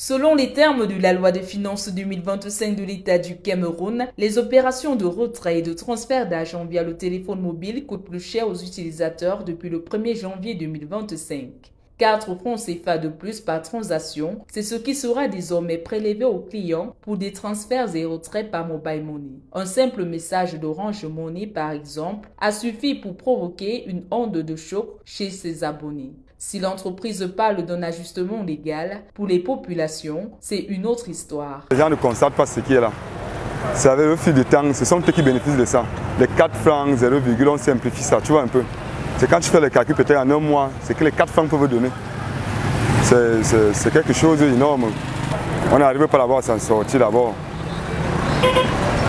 Selon les termes de la loi de finances 2025 de l'État du Cameroun, les opérations de retrait et de transfert d'argent via le téléphone mobile coûtent plus cher aux utilisateurs depuis le 1er janvier 2025. 4 francs CFA de plus par transaction, c'est ce qui sera désormais prélevé aux clients pour des transferts et retraits par Mobile Money. Un simple message d'Orange Money, par exemple, a suffi pour provoquer une onde de choc chez ses abonnés. Si l'entreprise parle d'un ajustement légal, pour les populations, c'est une autre histoire. Les gens ne constatent pas ce qui est là. C'est avec le fil de temps, ce sont eux qui bénéficient de ça. Les 4 francs, 0, on simplifie ça, tu vois un peu. C'est quand tu fais le calcul peut-être en un mois, c'est que les 4 francs peuvent donner. C'est quelque chose d'énorme. On n'arrive pas à s'en sortir d'abord.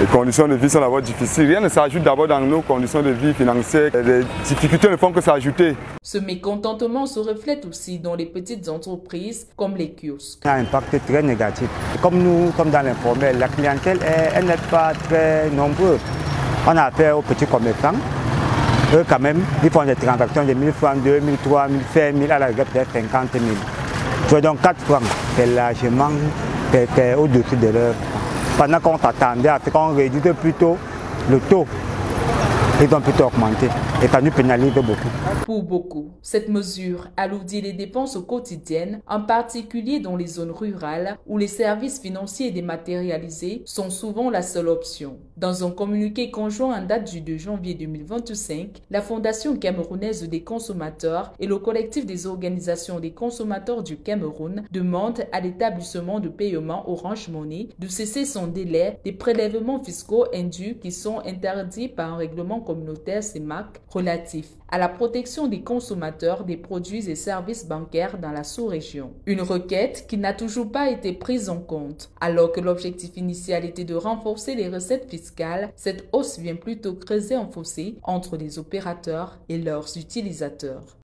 Les conditions de vie sont d'abord difficiles. Rien ne s'ajoute d'abord dans nos conditions de vie financières. Les difficultés ne font que s'ajouter. Ce mécontentement se reflète aussi dans les petites entreprises comme les kiosques. Il y a un impact très négatif. Comme nous, comme dans l'informel, la clientèle elle n'est pas très nombreuse. On a affaire aux petits commerçants. Eux, quand même, ils font des transactions de 1000 francs, 2000, 3000, 5000, à la rigueur peut-être 50 000. Donc 4 francs, c'est largement au-dessus de leur. Pendant qu'on s'attendait à ce qu'on réduise plutôt le taux, ils ont plutôt augmenté et ça nous pénalise beaucoup. Pour beaucoup, cette mesure alourdit les dépenses quotidiennes, en particulier dans les zones rurales où les services financiers dématérialisés sont souvent la seule option. Dans un communiqué conjoint en date du 2 janvier 2025, la Fondation camerounaise des consommateurs et le collectif des organisations des consommateurs du Cameroun demandent à l'établissement de paiement Orange Money de cesser son délai des prélèvements fiscaux indus qui sont interdits par un règlement communautaire CEMAC relatif à la protection des consommateurs des produits et services bancaires dans la sous-région. Une requête qui n'a toujours pas été prise en compte. Alors que l'objectif initial était de renforcer les recettes fiscales, cette hausse vient plutôt creuser un fossé entre les opérateurs et leurs utilisateurs.